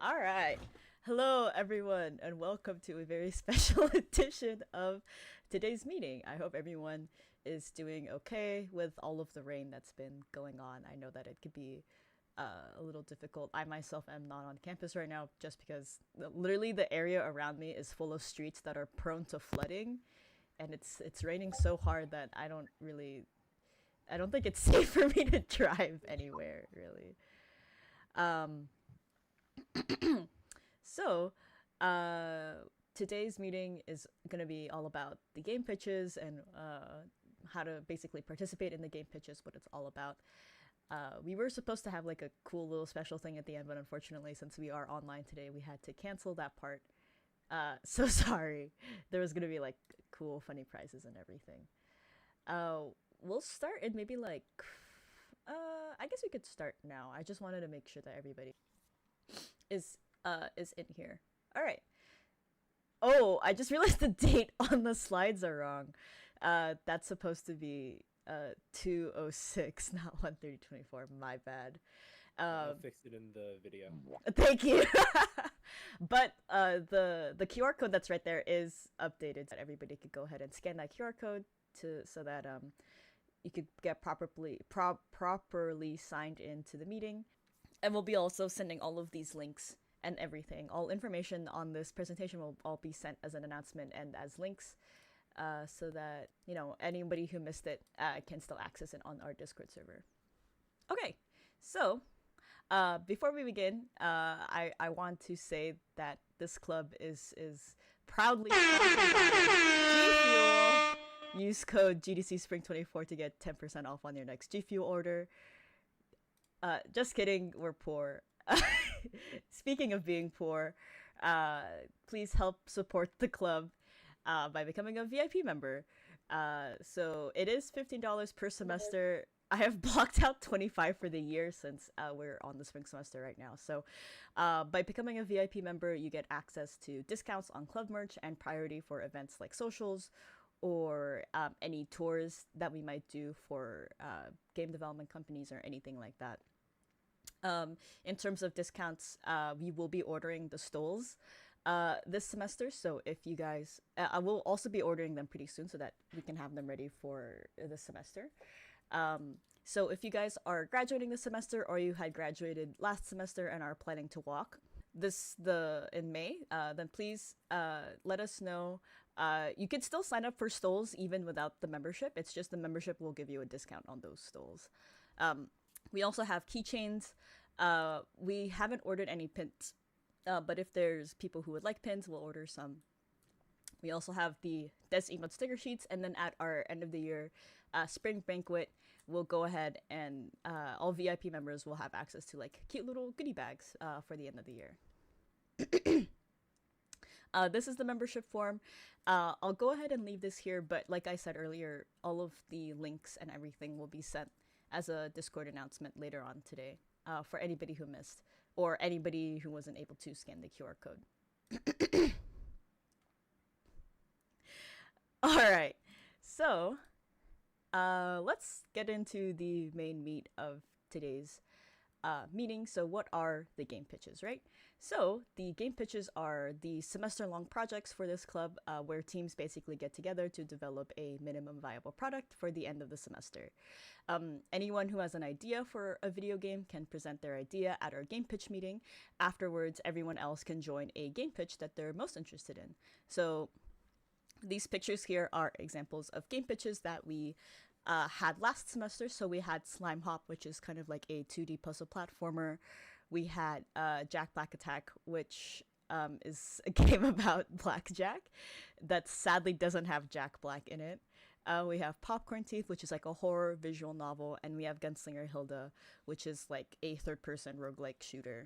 All right. Hello, everyone, and welcome to a very special edition of today's meeting. I hope everyone is doing okay with all of the rain that's been going on. I know that it could be a little difficult. I myself am not on campus right now just because literally the area around me is full of streets that are prone to flooding, and it's raining so hard that I don't think it's safe for me to drive anywhere really. Um, So, uh, today's meeting is going to be all about the game pitches and how to basically participate in the game pitches, what it's all about. We were supposed to have like a cool little special thing at the end, but unfortunately, since we are online today, we had to cancel that part. So sorry. There was going to be like cool, funny prizes and everything. Uh, we'll start in maybe like, I guess we could start now. I just wanted to make sure that everybody is in here. All right. Oh, I just realized the date on the slides are wrong. That's supposed to be 206, not 13024. My bad. I'll Um, fix it in the video. Thank you. But the QR code that's right there is updated, so that everybody could go ahead and scan that QR code to so that you could get properly signed into the meeting. And we'll be also sending all of these links and everything. All information on this presentation will all be sent as an announcement and as links, so that anybody who missed it can still access it on our Discord server. Okay, so before we begin, I want to say that this club is proudly sponsored by G Fuel. Use code GDC Spring 24 to get 10% off on your next G Fuel order. Just kidding, we're poor. Speaking of being poor, uh, please help support the club by becoming a VIP member. So it is $15 per semester. I have blocked out 25 for the year since we're on the spring semester right now. So by becoming a VIP member, you get access to discounts on club merch and priority for events like socials or any tours that we might do for game development companies or anything like that. In terms of discounts, we will be ordering the stoles this semester. So if you guys, I will also be ordering them pretty soon so that we can have them ready for this semester. So if you guys are graduating this semester or you had graduated last semester and are planning to walk in May, then please let us know. You can still sign up for stoles even without the membership. It's just the membership will give you a discount on those stoles. We also have keychains. We haven't ordered any pins, but if there's people who would like pins, we'll order some. We also have the Des Emote sticker sheets, and then at our end of the year spring banquet, we'll go ahead and all VIP members will have access to like cute little goodie bags for the end of the year. This is the membership form. I'll go ahead and leave this here, but like I said earlier, all of the links and everything will be sent as a Discord announcement later on today for anybody who missed or anybody who wasn't able to scan the QR code. All right, so let's get into the main meat of today's meeting. So what are the game pitches, right? So the game pitches are the semester-long projects for this club where teams basically get together to develop a minimum viable product for the end of the semester. Anyone who has an idea for a video game can present their idea at our game pitch meeting. Afterwards, everyone else can join a game pitch that they're most interested in. So these pictures here are examples of game pitches that we had last semester. So we had Slime Hop, which is kind of like a 2D puzzle platformer. We had Jack Black Attack, which is a game about blackjack that sadly doesn't have Jack Black in it. We have Popcorn Teeth, which is like a horror visual novel, and we have Gunslinger Hilda, which is like a third-person roguelike shooter.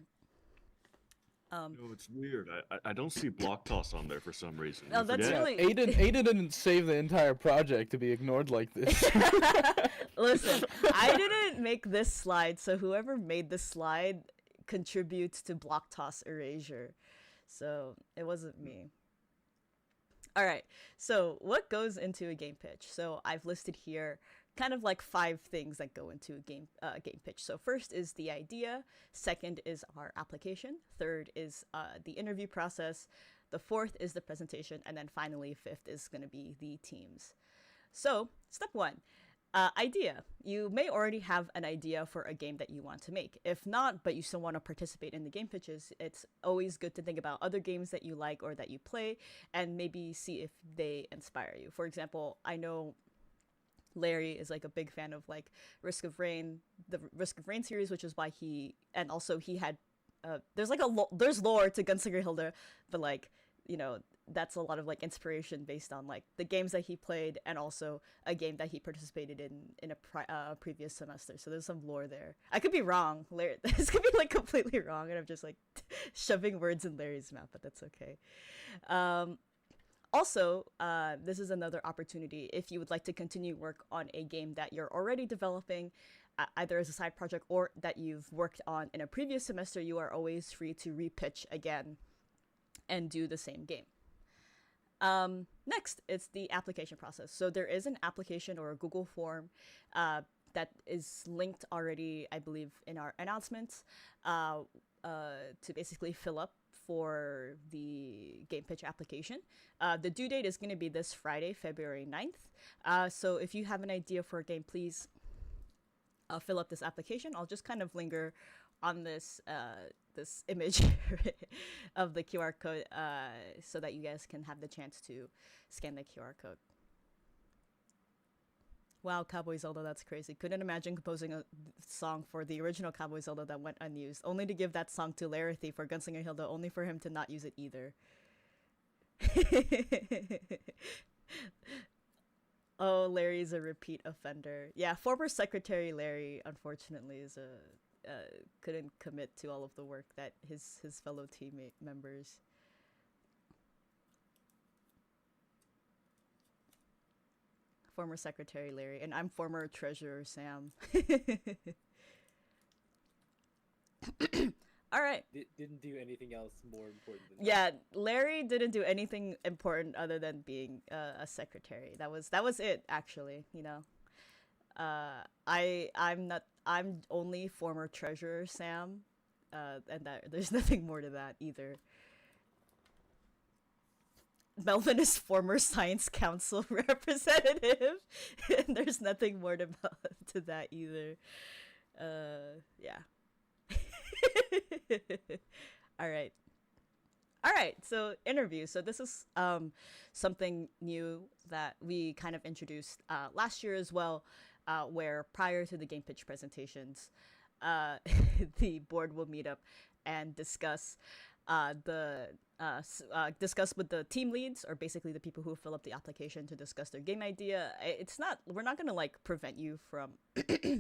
No, it's weird. I don't see block toss on there for some reason. No, You that's forget? really Aiden didn't save the entire project to be ignored like this. Listen, I didn't make this slide, so whoever made this slide contributes to block toss erasure. So it wasn't me. All right. So, what goes into a game pitch? So, I've listed here kind of like 5 things that go into a game pitch. So, first is the idea. Second is our application. Third is the interview process. The fourth is the presentation, and then finally, fifth is going to be the teams. So, step one. Idea. You may already have an idea for a game that you want to make. If not, but you still want to participate in the game pitches, it's always good to think about other games that you like or that you play and maybe see if they inspire you. For example, I know Larry is like a big fan of like Risk of Rain, the Risk of Rain series, which is why and also he had, there's like there's lore to Gunslinger Hilda, but like, you know, that's a lot of like inspiration based on like the games that he played and also a game that he participated in a previous semester. So there's some lore there. I could be wrong. This could be like completely wrong, and I'm just like shoving words in Larry's mouth, but that's okay. Also, this is another opportunity if you would like to continue work on a game that you're already developing, either as a side project or that you've worked on in a previous semester. You are always free to repitch again and do the same game. Next, it's the application process. So there is an application or a Google form that is linked already, I believe, in our announcements to basically fill up for the game pitch application. The due date is going to be this Friday, February 9th. So if you have an idea for a game, please fill up this application. I'll just kind of linger on this this image of the QR code so that you guys can have the chance to scan the QR code. Wow, Cowboy Zelda, that's crazy. Couldn't imagine composing a song for the original Cowboy Zelda that went unused, only to give that song to Larithy for Gunslinger Hilda, only for him to not use it either. Oh, Larry's a repeat offender. Yeah, former Secretary Larry, unfortunately, is couldn't commit to all of the work that his fellow teammate members. Former Secretary Larry, and I'm former Treasurer Sam. All right. Didn't do anything else more important than that. Yeah, Larry didn't do anything important other than being a secretary. That was it, actually. You know, I'm only former Treasurer Sam, and there's nothing more to that either. Melvin is former Science Council representative, and there's nothing more to that either. Yeah. All right, so interview. So this is something new that we kind of introduced last year as well, where prior to the game pitch presentations, the board will meet up and discuss discuss with the team leads, or basically the people who fill up the application, to discuss their game idea. We're not gonna like prevent you from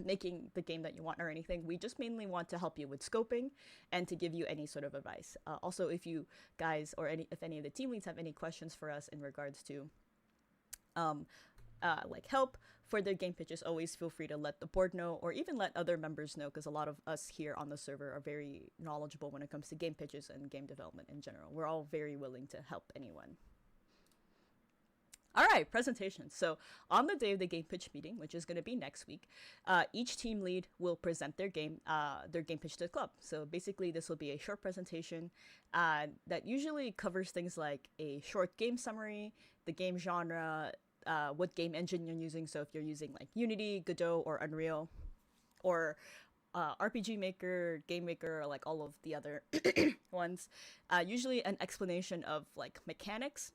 making the game that you want or anything. We just mainly want to help you with scoping and to give you any sort of advice. Also, if you guys or if any of the team leads have any questions for us in regards to like help for their game pitches, always feel free to let the board know, or even let other members know, because a lot of us here on the server are very knowledgeable when it comes to game pitches and game development in general. We're all very willing to help anyone. All right, presentation. So on the day of the game pitch meeting, which is going to be next week, each team lead will present their game pitch to the club. So basically, this will be a short presentation that usually covers things like a short game summary, the game genre, what game engine you're using. So if you're using like Unity, Godot, or Unreal, or RPG Maker, Game Maker, or like all of the other ones, usually an explanation of like mechanics.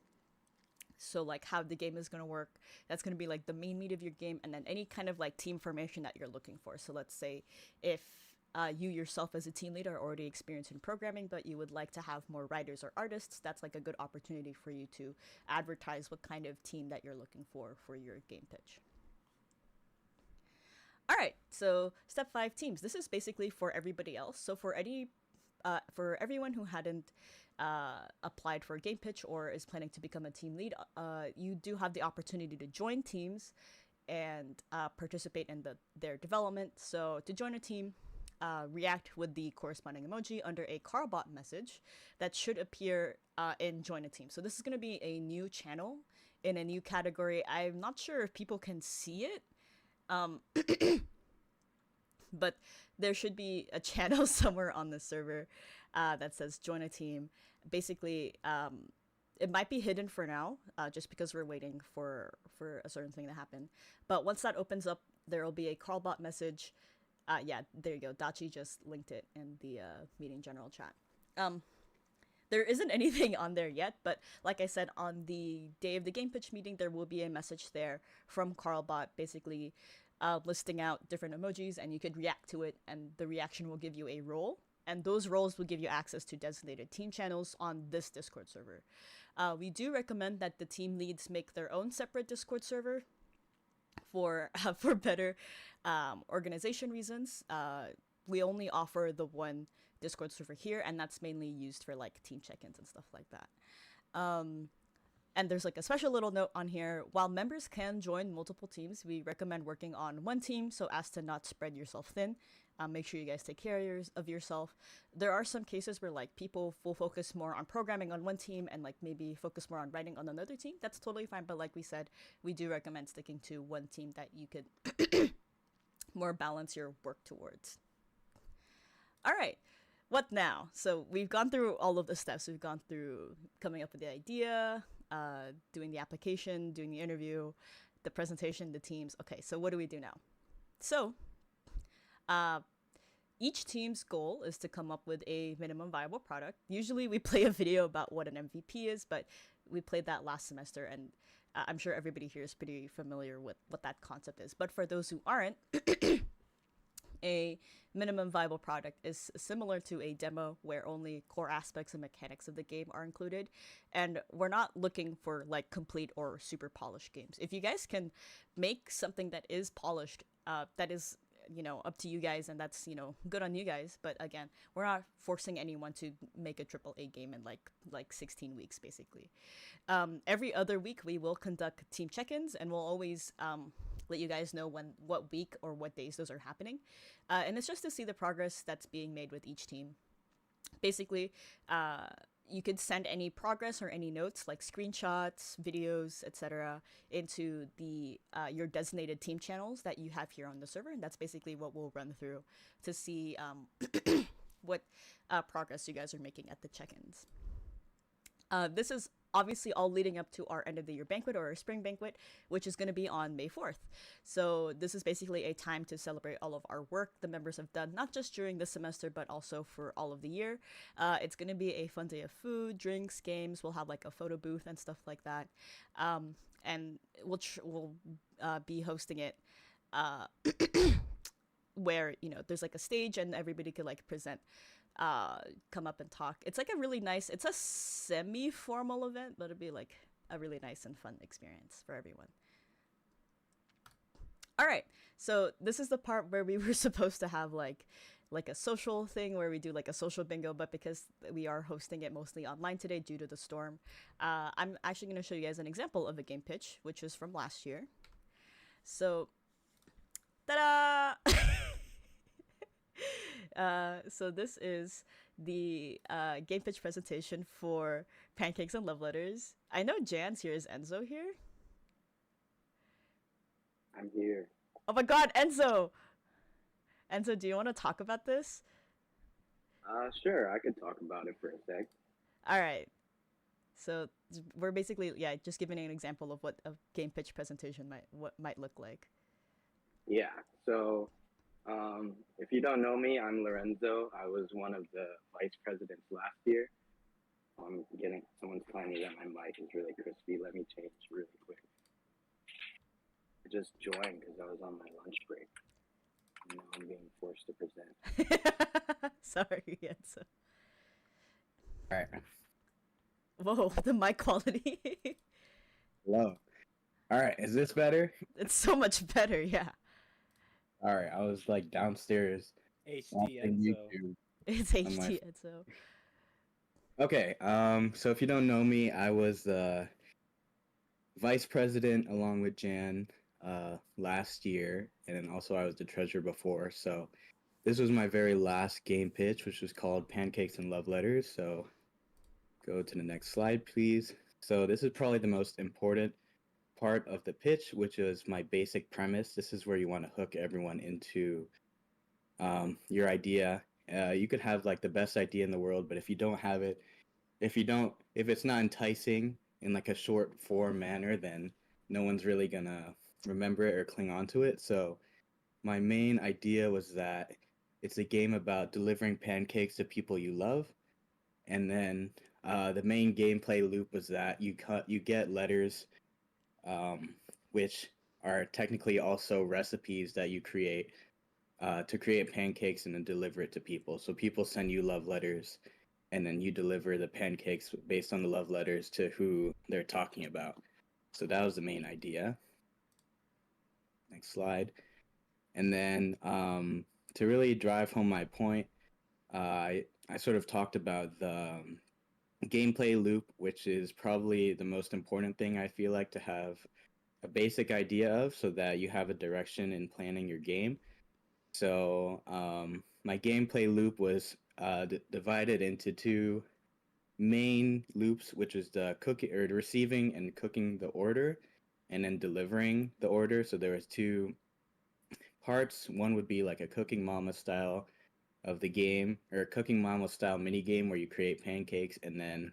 So like how the game is going to work. That's going to be like the main meat of your game, and then any kind of like team formation that you're looking for. So let's say if you yourself as a team leader are already experienced in programming, but you would like to have more writers or artists, that's like a good opportunity for you to advertise what kind of team that you're looking for your game pitch. All right, so step 5, teams. This is basically for everybody else. So for everyone who hadn't applied for a game pitch or is planning to become a team lead, you do have the opportunity to join teams and participate in their development. So to join a team, react with the corresponding emoji under a Carbot message that should appear in Join a Team. So this is going to be a new channel in a new category. I'm not sure if people can see it, but there should be a channel somewhere on the server that says Join a Team. Basically, it might be hidden for now, just because we're waiting for a certain thing to happen. But once that opens up, there will be a Carbot message. Yeah, there you go. Dachi just linked it in the meeting general chat. There isn't anything on there yet, but like I said, on the day of the game pitch meeting, there will be a message there from Carlbot, basically listing out different emojis, and you could react to it, and the reaction will give you a role, and those roles will give you access to designated team channels on this Discord server. We do recommend that the team leads make their own separate Discord server for better organization reasons. We only offer the one Discord server here, and that's mainly used for like team check-ins and stuff like that. And there's like a special little note on here: while members can join multiple teams, we recommend working on one team so as to not spread yourself thin. Make sure you guys take care of yourself. There are some cases where like people will focus more on programming on one team and like maybe focus more on writing on another team. That's totally fine, but like we said, we do recommend sticking to one team that you could more balance your work towards. All right, what now? So we've gone through all of the steps. We've gone through coming up with the idea, doing the application, doing the interview, the presentation, the teams. Okay, so what do we do now? So each team's goal is to come up with a minimum viable product. Usually we play a video about what an MVP is, but we played that last semester, and I'm sure everybody here is pretty familiar with what that concept is. But for those who aren't, a minimum viable product is similar to a demo where only core aspects and mechanics of the game are included, and we're not looking for like complete or super polished games. If you guys can make something that is polished, that is, you know, up to you guys, and that's, you know, good on you guys. But again, we're not forcing anyone to make a AAA game in like 16 weeks basically. Every other week we will conduct team check-ins, and we'll always let you guys know what week or what days those are happening, and it's just to see the progress that's being made with each team. Basically, you could send any progress or any notes like screenshots, videos, etc. into the your designated team channels that you have here on the server, and that's basically what we'll run through to see what progress you guys are making at the check-ins. This is obviously all leading up to our end of the year banquet, or our spring banquet, which is going to be on May 4th. So this is basically a time to celebrate all of our work the members have done, not just during this semester, but also for all of the year. It's going to be a fun day of food, drinks, games. We'll have like a photo booth and stuff like that. And we'll be hosting it where, you know, there's like a stage and everybody could like present, come up and talk. It's like a really nice, it's a semi-formal event, but it'll be like a really nice and fun experience for everyone. All right, so this is the part where we were supposed to have like a social thing where we do like a social bingo, but because we are hosting it mostly online today due to the storm, I'm actually going to show you guys an example of a game pitch, which is from last year. So, ta-da! So this is the game pitch presentation for Pancakes and Love Letters. I know Jan's here. Is Enzo here? I'm here. Oh my god, Enzo! Enzo, do you want to talk about this? Sure, I could talk about it for a sec. Alright. So we're basically, yeah, just giving an example of what a game pitch presentation might look like. Yeah, so if you don't know me, I'm Lorenzo. I was one of the vice presidents last year. Someone's telling me that my mic is really crispy. Let me change really quick. I just joined because I was on my lunch break. And now I'm being forced to present. Sorry, Enzo. All right. Whoa, the mic quality. Hello. All right. Is this better? It's so much better, yeah. All right. I was like downstairs HD watching Enzo. YouTube. It's HD, Enzo. Okay. So if you don't know me, I was the vice president along with Jan last year, and then also I was the treasurer before. So this was my very last game pitch, which was called Pancakes and Love Letters. So go to the next slide, please. So this is probably the most important part of the pitch, which is my basic premise. This is where you want to hook everyone into your idea. You could have like the best idea in the world, but if you don't have it, if it's not enticing in like a short form manner, then no one's really gonna remember it or cling on to it. So my main idea was that it's a game about delivering pancakes to people you love, and then the main gameplay loop was that you get letters, um, which are technically also recipes that you create to create pancakes and then deliver it to people. So people send you love letters, and then you deliver the pancakes based on the love letters to who they're talking about. So that was the main idea. Next slide. And then to really drive home my point, I sort of talked about the gameplay loop, which is probably the most important thing I feel like to have a basic idea of so that you have a direction in planning your game. So my gameplay loop was divided into two main loops, which is the cooking or the receiving and cooking the order, and then delivering the order. So there was two parts. One would be like a cooking mama style of the game, or a cooking mama style mini game where you create pancakes, and then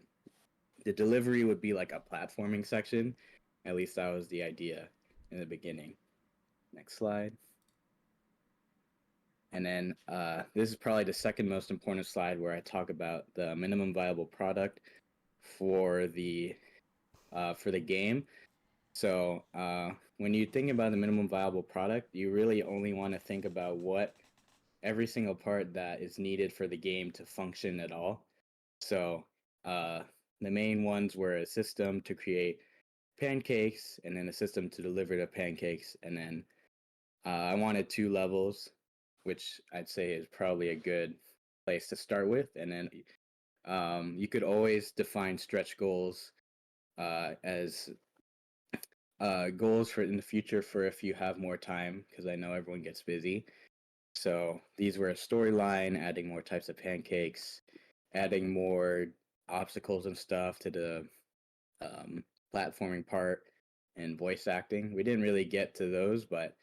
the delivery would be like a platforming section. At least that was the idea in the beginning. Next slide. And then this is probably the second most important slide where I talk about the minimum viable product for the game. So when you think about the minimum viable product, you really only want to think about what every single part that is needed for the game to function at all. So the main ones were a system to create pancakes, and then a system to deliver the pancakes, and then I wanted 2 levels, which I'd say is probably a good place to start with. And then you could always define stretch goals as goals for in the future for if you have more time, because I know everyone gets busy. So these were a storyline, adding more types of pancakes, adding more obstacles and stuff to the platforming part, and voice acting. We didn't really get to those, but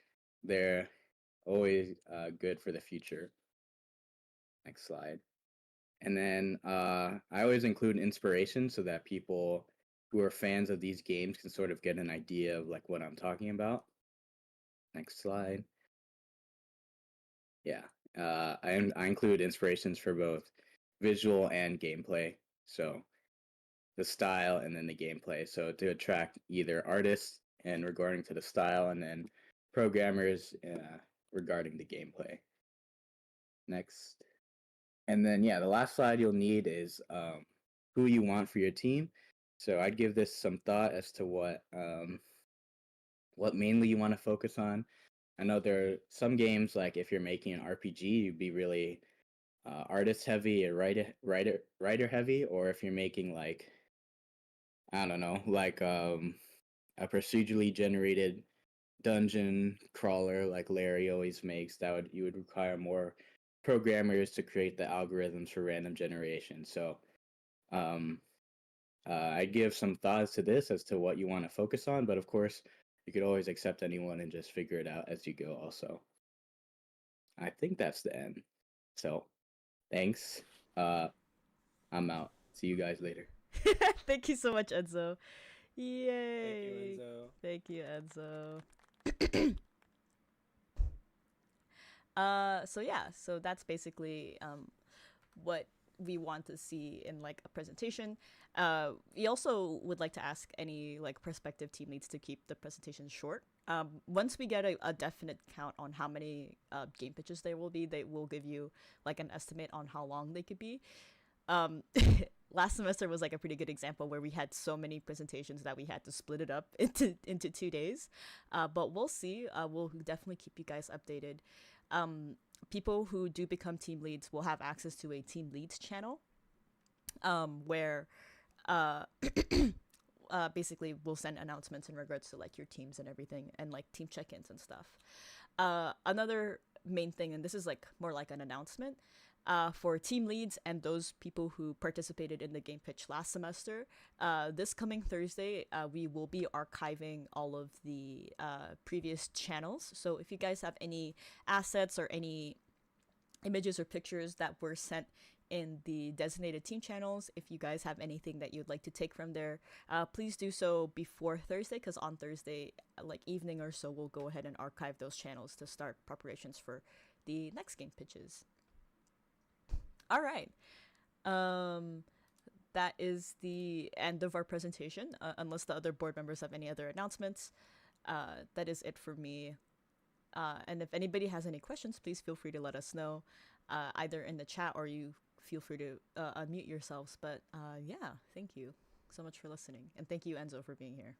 they're always good for the future. Next slide. And then I always include inspiration so that people who are fans of these games can sort of get an idea of like what I'm talking about. Next slide. Yeah, I include inspirations for both visual and gameplay. So the style and then the gameplay. So to attract either artists and regarding to the style, and then programmers regarding the gameplay. Next. And then, yeah, the last slide you'll need is who you want for your team. So I'd give this some thought as to what mainly you want to focus on. I know there are some games, like if you're making an RPG, you'd be really artist heavy or writer heavy, or if you're making like, I don't know, like a procedurally generated dungeon crawler like Larry always makes, you would require more programmers to create the algorithms for random generation. So um, I give some thoughts to this as to what you want to focus on, but of course you could always accept anyone and just figure it out as you go. Also, I think that's the end. So thanks. I'm out. See you guys later. Thank you so much, Enzo. Thank Yay! you, Enzo. Thank you, Enzo. So yeah, so that's basically what we want to see in like a presentation. We also would like to ask any like prospective team leads to keep the presentation short. Once we get a definite count on how many game pitches there will be, they will give you like an estimate on how long they could be. Um, last semester was like a pretty good example where we had so many presentations that we had to split it up into 2 days. But we'll see. We'll definitely keep you guys updated. People who do become team leads will have access to a team leads channel, where basically we'll send announcements in regards to like your teams and everything, and like team check-ins and stuff. Another main thing, and this is like more like an announcement. For team leads and those people who participated in the game pitch last semester, this coming Thursday, we will be archiving all of the previous channels. So if you guys have any assets or any images or pictures that were sent in the designated team channels, if you guys have anything that you'd like to take from there, please do so before Thursday, because on Thursday, like evening or so, we'll go ahead and archive those channels to start preparations for the next game pitches. All right. That is the end of our presentation, unless the other board members have any other announcements. That is it for me. And if anybody has any questions, please feel free to let us know, either in the chat or you feel free to unmute yourselves. But yeah, thank you so much for listening. And thank you, Enzo, for being here.